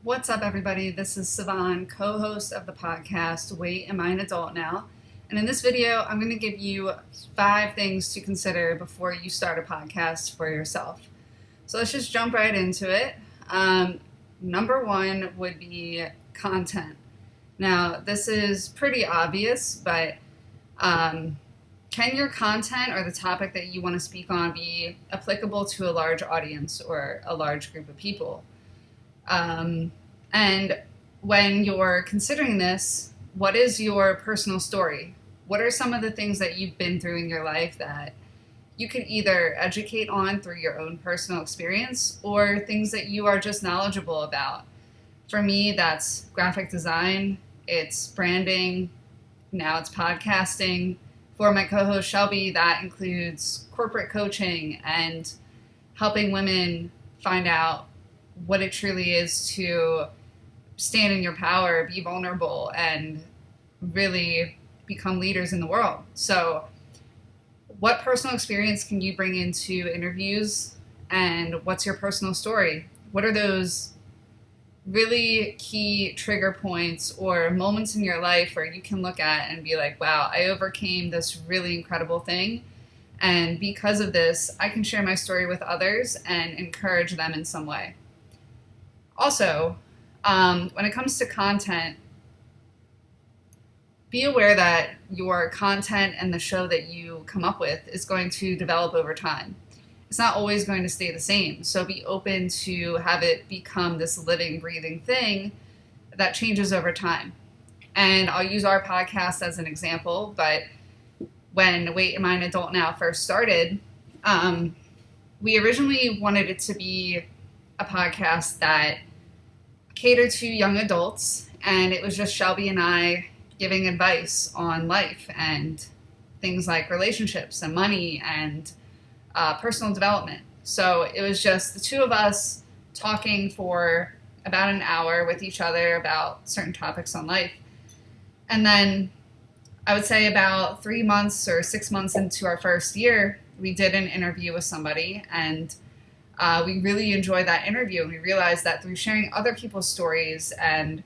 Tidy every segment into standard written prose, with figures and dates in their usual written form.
What's up, everybody? This is Sivan, co-host of the podcast, Wait, Am I an Adult Now? And in this video, I'm going to give you 5 things to consider before you start a podcast for yourself. So let's just jump right into it. Number 1 would be content. Now, this is pretty obvious, but can your content or the topic that you want to speak on be applicable to a large audience or a large group of people? And when you're considering this, what is your personal story? What are some of the things that you've been through in your life that you can either educate on through your own personal experience or things that you are just knowledgeable about? For me, that's graphic design, it's branding, now it's podcasting. For my co-host Shelby, that includes corporate coaching and helping women find out what it truly is to stand in your power, be vulnerable, and really become leaders in the world. So, what personal experience can you bring into interviews, and what's your personal story? What are those really key trigger points or moments in your life where you can look at and be like, wow, I overcame this really incredible thing. And because of this, I can share my story with others and encourage them in some way. Also, when it comes to content, be aware that your content and the show that you come up with is going to develop over time. It's not always going to stay the same. So be open to have it become this living, breathing thing that changes over time. And I'll use our podcast as an example, but when Wait, Am I an Adult Now first started, we originally wanted it to be a podcast that catered to young adults, and it was just Shelby and I giving advice on life and things like relationships and money and personal development. So it was just the two of us talking for about an hour with each other about certain topics on life. And then I would say about 3 months or 6 months into our first year, we did an interview with somebody, and we really enjoyed that interview. And we realized that through sharing other people's stories and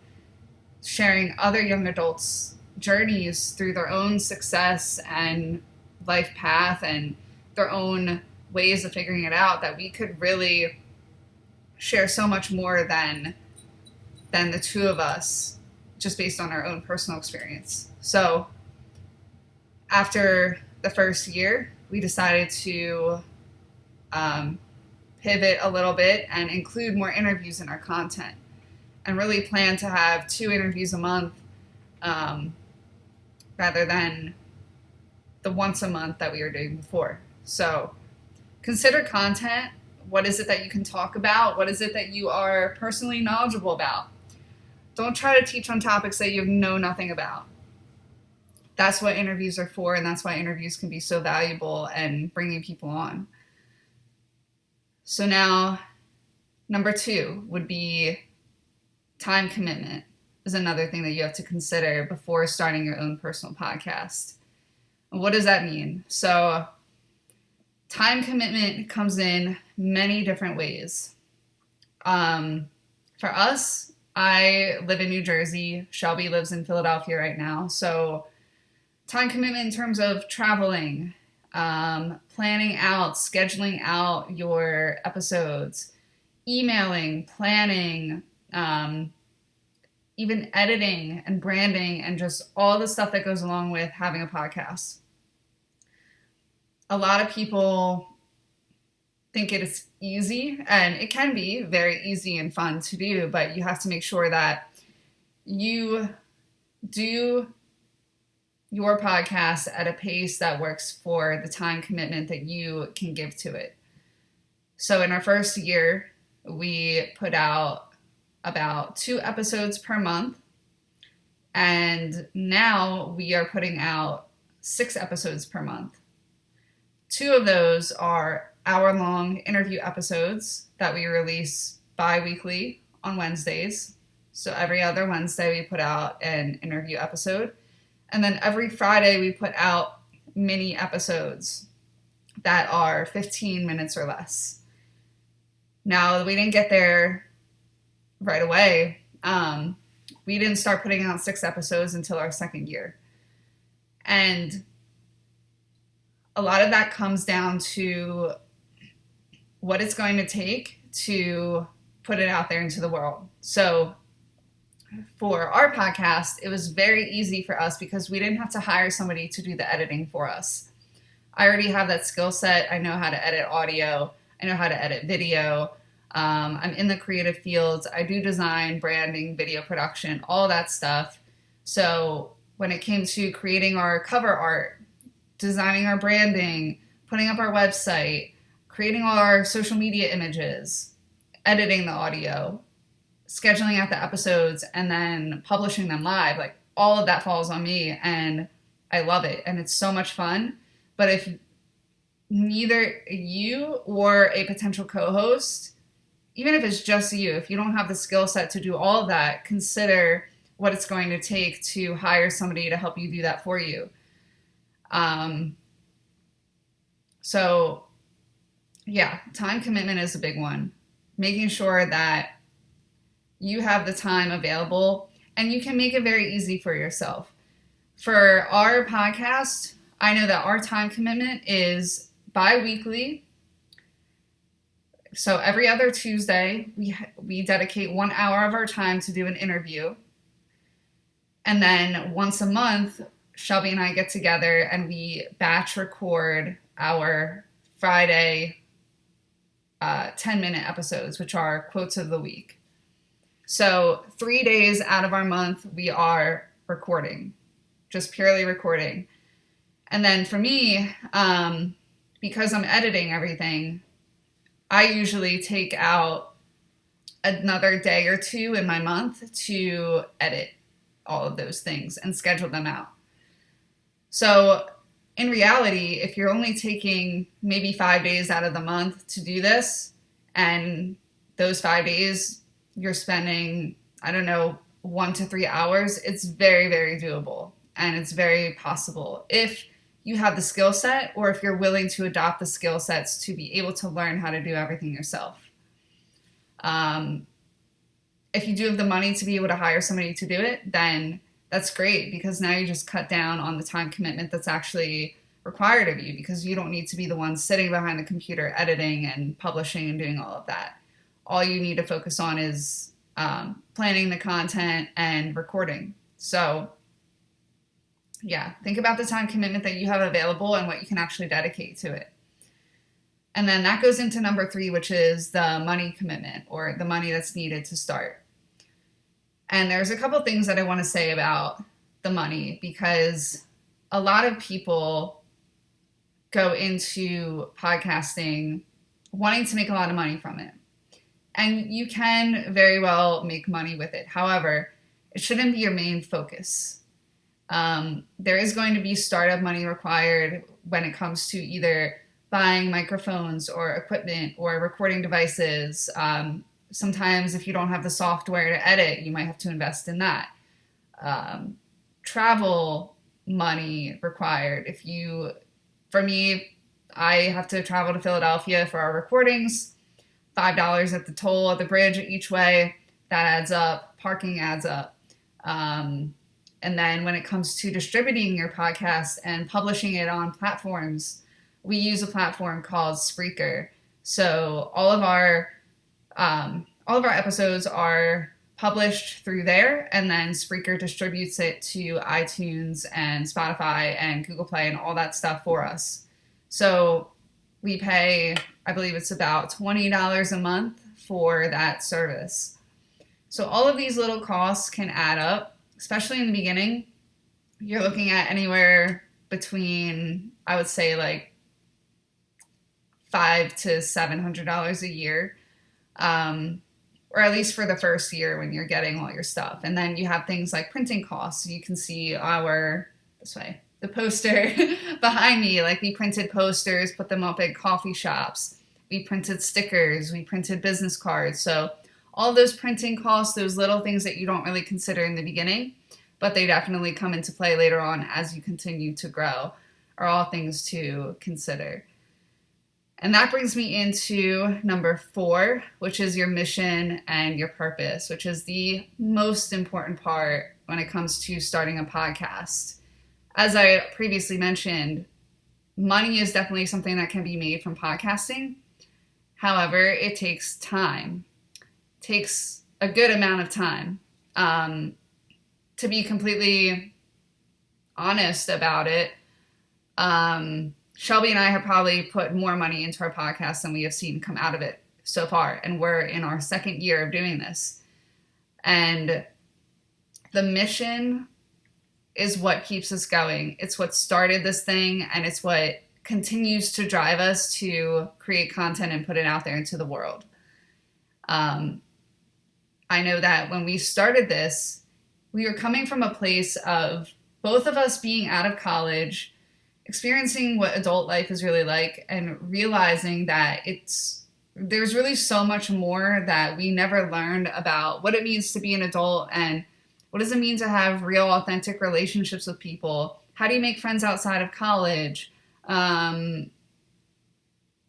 sharing other young adults' journeys through their own success and life path and their own ways of figuring it out, that we could really share so much more than the two of us, just based on our own personal experience. So after the first year, we decided to pivot a little bit and include more interviews in our content, and really plan to have 2 interviews a month rather than the once a month that we were doing before. So consider content. What is it that you can talk about? What is it that you are personally knowledgeable about? Don't try to teach on topics that you know nothing about. That's what interviews are for, and that's why interviews can be so valuable and bringing people on. So now, number 2 would be time commitment is another thing that you have to consider before starting your own personal podcast. And what does that mean? So time commitment comes in many different ways. For us, I live in New Jersey. Shelby lives in Philadelphia right now. So time commitment in terms of traveling, planning out, scheduling out your episodes, emailing, planning, even editing and branding, and just all the stuff that goes along with having a podcast. A lot of people think it is easy, and it can be very easy and fun to do, but you have to make sure that you do your podcast at a pace that works for the time commitment that you can give to it. So in our first year, we put out about 2 episodes per month, and now we are putting out 6 episodes per month. 2 of those are hour-long interview episodes that we release bi-weekly on Wednesdays. So every other Wednesday we put out an interview episode. And then every Friday we put out mini episodes that are 15 minutes or less. Now, we didn't get there right away. We didn't start putting out 6 episodes until our second year. And a lot of that comes down to what it's going to take to put it out there into the world. So for our podcast, it was very easy for us because we didn't have to hire somebody to do the editing for us. I already have that skill set. I know how to edit audio. I know how to edit video. I'm in the creative fields. I do design, branding, video production, all that stuff. So when it came to creating our cover art, designing our branding, putting up our website, creating all our social media images, editing the audio, scheduling out the episodes, and then publishing them live, like all of that falls on me, and I love it, and it's so much fun. But if neither you or a potential co-host, even if it's just you, if you don't have the skill set to do all of that, consider what it's going to take to hire somebody to help you do that for you. So yeah, time commitment is a big one. Making sure that you have the time available and you can make it very easy for yourself. For our podcast, I know that our time commitment is bi-weekly. So every other Tuesday, we dedicate 1 hour of our time to do an interview. And then once a month, Shelby and I get together and we batch record our Friday 10-minute episodes, which are quotes of the week. So 3 days out of our month, we are recording, just purely recording. And then for me, because I'm editing everything, I usually take out another day or two in my month to edit all of those things and schedule them out. So in reality, if you're only taking maybe 5 days out of the month to do this, and those 5 days you're spending, 1 to 3 hours, it's very, very doable. And it's very possible if you have the skill set, or if you're willing to adopt the skill sets to be able to learn how to do everything yourself. If you do have the money to be able to hire somebody to do it, then that's great, because now you just cut down on the time commitment that's actually required of you, because you don't need to be the one sitting behind the computer editing and publishing and doing all of that. All you need to focus on is planning the content and recording. So yeah, think about the time commitment that you have available and what you can actually dedicate to it. And then that goes into number 3, which is the money commitment, or the money that's needed to start. And there's a couple things that I want to say about the money, because a lot of people go into podcasting wanting to make a lot of money from it. And you can very well make money with it. However, it shouldn't be your main focus. There is going to be startup money required when it comes to either buying microphones or equipment or recording devices. Sometimes if you don't have the software to edit, you might have to invest in that. Travel money required. For me, I have to travel to Philadelphia for our recordings. $5 at the toll at the bridge each way. That adds up. Parking adds up. And then when it comes to distributing your podcast and publishing it on platforms, we use a platform called Spreaker. So all of our episodes are published through there, and then Spreaker distributes it to iTunes and Spotify and Google Play and all that stuff for us. So we pay, I believe it's about $20 a month for that service. So all of these little costs can add up. Especially in the beginning, you're looking at anywhere between, I would say, like $500 to $700 a year, or at least for the first year when you're getting all your stuff. And then you have things like printing costs. So you can see the poster behind me. Like, we printed posters, put them up at coffee shops. We printed stickers. We printed business cards. So all those printing costs, those little things that you don't really consider in the beginning, but they definitely come into play later on as you continue to grow, are all things to consider. And that brings me into number 4, which is your mission and your purpose, which is the most important part when it comes to starting a podcast. As I previously mentioned, money is definitely something that can be made from podcasting. However, it takes time. It takes a good amount of time. To be completely honest about it, Shelby and I have probably put more money into our podcast than we have seen come out of it so far. And we're in our 2nd year of doing this. And the mission is what keeps us going. It's what started this thing, and it's what continues to drive us to create content and put it out there into the world. I know that when we started this, we were coming from a place of both of us being out of college, experiencing what adult life is really like, and realizing that there's really so much more that we never learned about what it means to be an adult, and what does it mean to have real, authentic relationships with people? How do you make friends outside of college?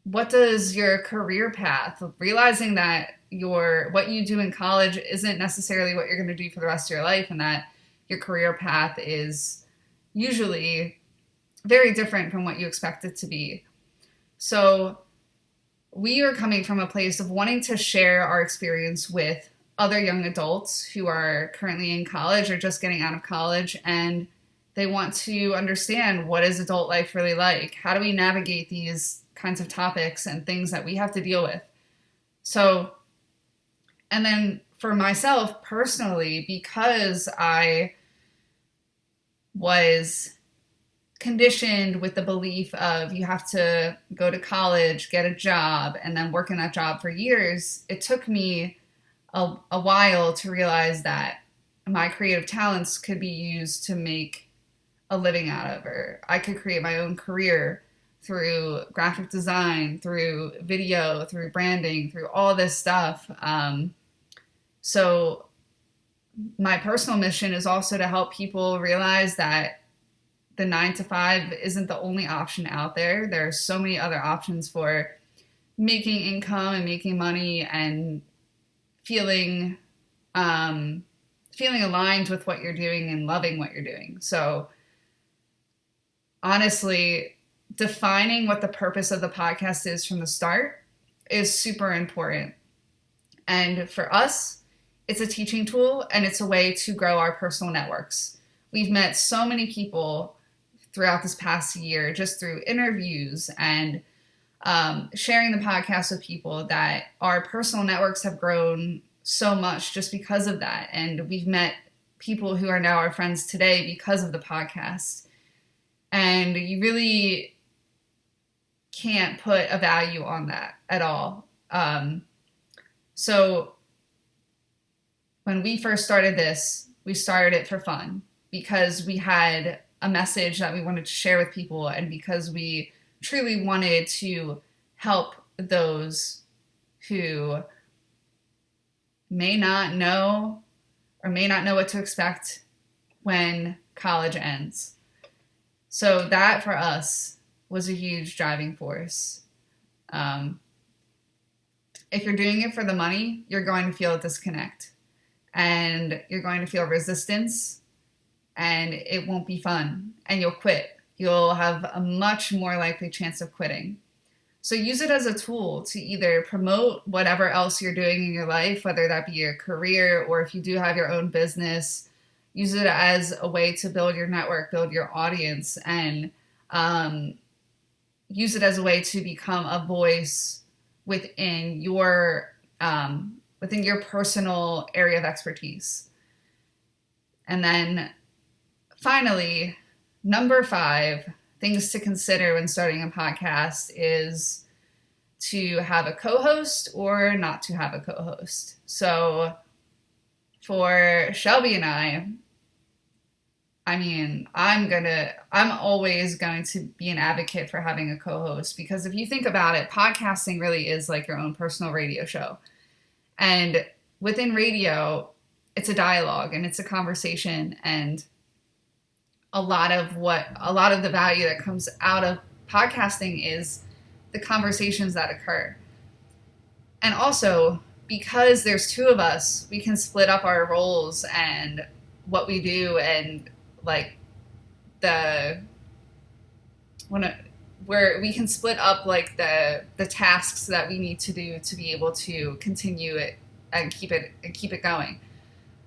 What does your career path, realizing that what you do in college isn't necessarily what you're going to do for the rest of your life, and that your career path is usually very different from what you expect it to be. So we are coming from a place of wanting to share our experience with other young adults who are currently in college or just getting out of college, and they want to understand, what is adult life really like? How do we navigate these kinds of topics and things that we have to deal with? So, and then for myself personally, because I was conditioned with the belief of you have to go to college, get a job, and then work in that job for years, it took me a while to realize that my creative talents could be used to make a living out of, or I could create my own career through graphic design, through video, through branding, through all this stuff. So my personal mission is also to help people realize that the 9-to-5 isn't the only option out there. There are so many other options for making income and making money and feeling aligned with what you're doing and loving what you're doing. So honestly, defining what the purpose of the podcast is from the start is super important. And for us, it's a teaching tool, and it's a way to grow our personal networks. We've met so many people throughout this past year, just through interviews and sharing the podcast with people, that our personal networks have grown so much just because of that. And we've met people who are now our friends today because of the podcast. And you really can't put a value on that at all. So when we first started this, we started it for fun because we had a message that we wanted to share with people, and because we truly wanted to help those who may not know what to expect when college ends. So that for us was a huge driving force. If you're doing it for the money, you're going to feel a disconnect, and you're going to feel resistance, and it won't be fun, and you'll quit. You'll have a much more likely chance of quitting. So use it as a tool to either promote whatever else you're doing in your life, whether that be your career or if you do have your own business. Use it as a way to build your network, build your audience, and use it as a way to become a voice within your personal area of expertise. And then finally, number 5, things to consider when starting a podcast is to have a co-host or not to have a co-host. So for Shelby and I'm always going to be an advocate for having a co-host, because if you think about it, podcasting really is like your own personal radio show. And within radio, it's a dialogue and it's a conversation, and a lot of the value that comes out of podcasting is the conversations that occur. And also, because there's two of us, we can split up our roles and what we do, and like the where we can split up like the tasks that we need to do to be able to continue it and keep it going.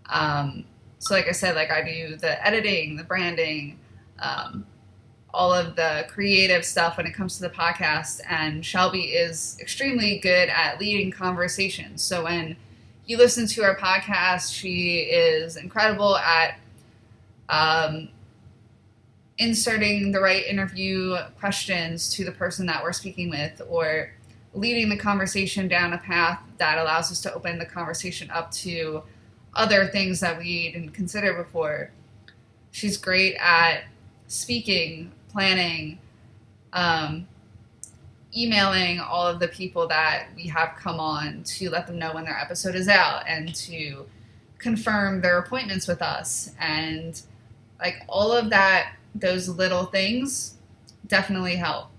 So like I said, like I do the editing, the branding, all of the creative stuff when it comes to the podcast, and Shelby is extremely good at leading conversations. So when you listen to our podcast, she is incredible at inserting the right interview questions to the person that we're speaking with, or leading the conversation down a path that allows us to open the conversation up to other things that we didn't consider before. She's great at speaking, planning, emailing all of the people that we have come on to let them know when their episode is out and to confirm their appointments with us. And like all of that, those little things definitely help.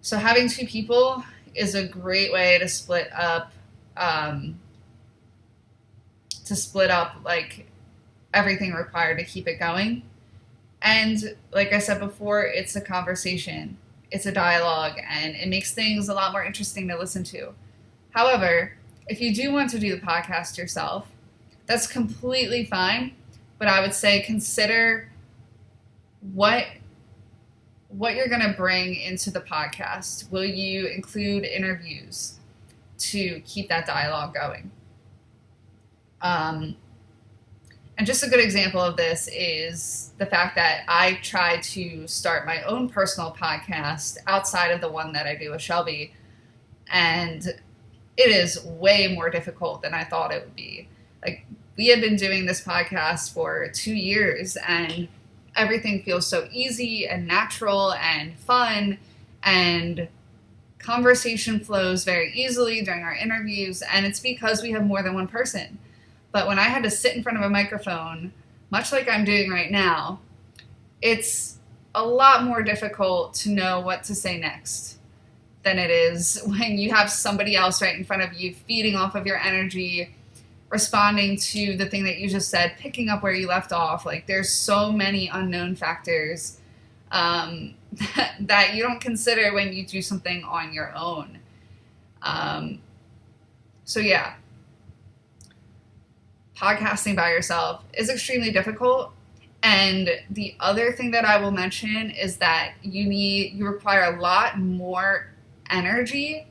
So having two people is a great way to split up like everything required to keep it going. And like I said before, it's a conversation, it's a dialogue, and it makes things a lot more interesting to listen to. However, if you do want to do the podcast yourself, that's completely fine. But I would say consider what you're going to bring into the podcast. Will you include interviews to keep that dialogue going? And just a good example of this is the fact that I tried to start my own personal podcast outside of the one that I do with Shelby. And it is way more difficult than I thought it would be. Like, we had been doing this podcast for 2 years, and everything feels so easy and natural and fun, and conversation flows very easily during our interviews, and it's because we have more than one person. But when I had to sit in front of a microphone, much like I'm doing right now, it's a lot more difficult to know what to say next than it is when you have somebody else right in front of you, feeding off of your energy, responding to the thing that you just said, picking up where you left off. Like, there's so many unknown factors that you don't consider when you do something on your own. So yeah, podcasting by yourself is extremely difficult. And the other thing that I will mention is that you require a lot more energy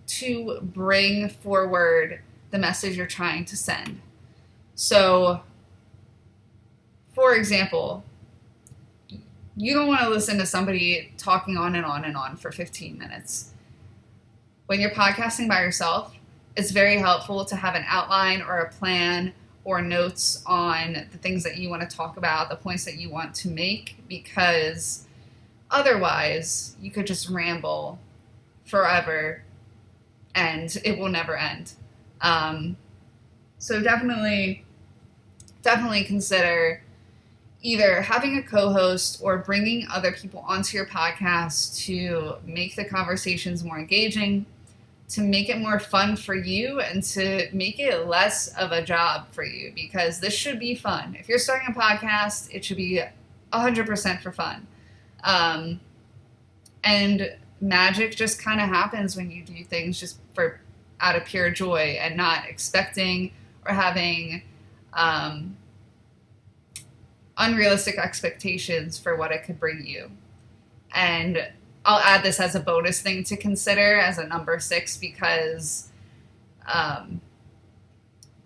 to bring forward the message you're trying to send. So, for example, you don't want to listen to somebody talking on and on and on for 15 minutes. When you're podcasting by yourself, it's very helpful to have an outline or a plan or notes on the things that you want to talk about, the points that you want to make, because otherwise you could just ramble forever and it will never end. So definitely consider either having a co-host or bringing other people onto your podcast to make the conversations more engaging, to make it more fun for you, and to make it less of a job for you, because this should be fun. If you're starting a podcast, it should be 100% for fun. And magic just kind of happens when you do things just out of pure joy and not expecting or having unrealistic expectations for what it could bring you. And I'll add this as a bonus thing to consider as a number 6, because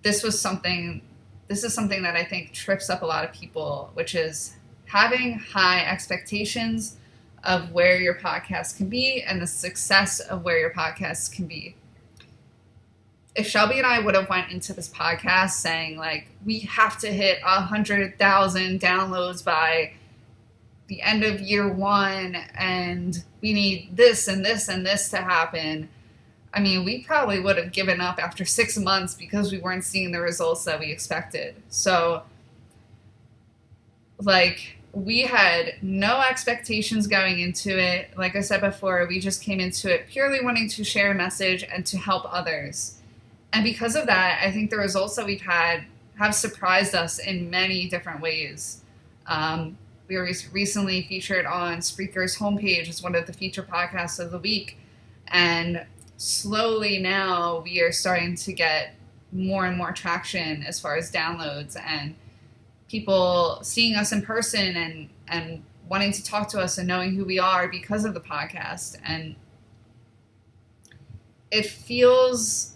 this is something that I think trips up a lot of people, which is having high expectations of where your podcast can be and the success of where your podcast can be. If Shelby and I would have went into this podcast saying, like, we have to hit 100,000 downloads by the end of year 1, and we need this and this and this to happen, I mean, we probably would have given up after 6 months because we weren't seeing the results that we expected. So, like, we had no expectations going into it. Like I said before, we just came into it purely wanting to share a message and to help others. And because of that, I think the results that we've had have surprised us in many different ways. We were recently featured on Spreaker's homepage as one of the feature podcasts of the week. And slowly now we are starting to get more and more traction as far as downloads and people seeing us in person and wanting to talk to us and knowing who we are because of the podcast. And it feels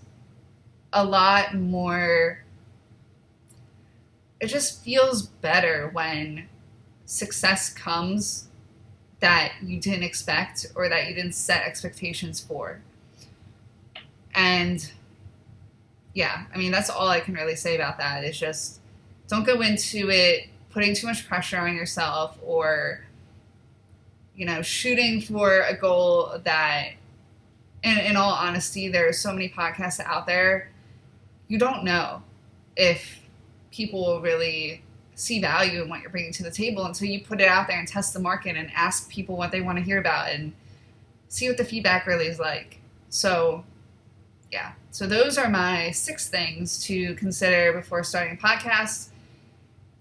a lot more, it just feels better when success comes that you didn't expect or that you didn't set expectations for. And yeah, I mean, that's all I can really say about that is just don't go into it putting too much pressure on yourself or, shooting for a goal that, in all honesty, there are so many podcasts out there. You don't know if people will really see value in what you're bringing to the table until you put it out there and test the market and ask people what they want to hear about and see what the feedback really is like. So, yeah. So those are my 6 things to consider before starting a podcast.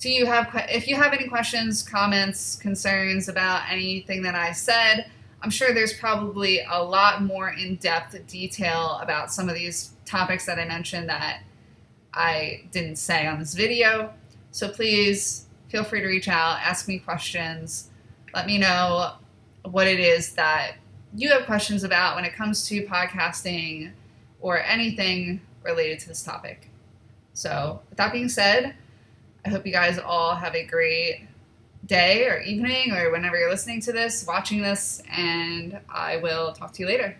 If you have any questions, comments, concerns about anything that I said, I'm sure there's probably a lot more in-depth detail about some of these topics that I mentioned that I didn't say on this video. So please feel free to reach out, ask me questions, let me know what it is that you have questions about when it comes to podcasting or anything related to this topic. So with that being said, I hope you guys all have a great day or evening or whenever you're listening to this, watching this, and I will talk to you later.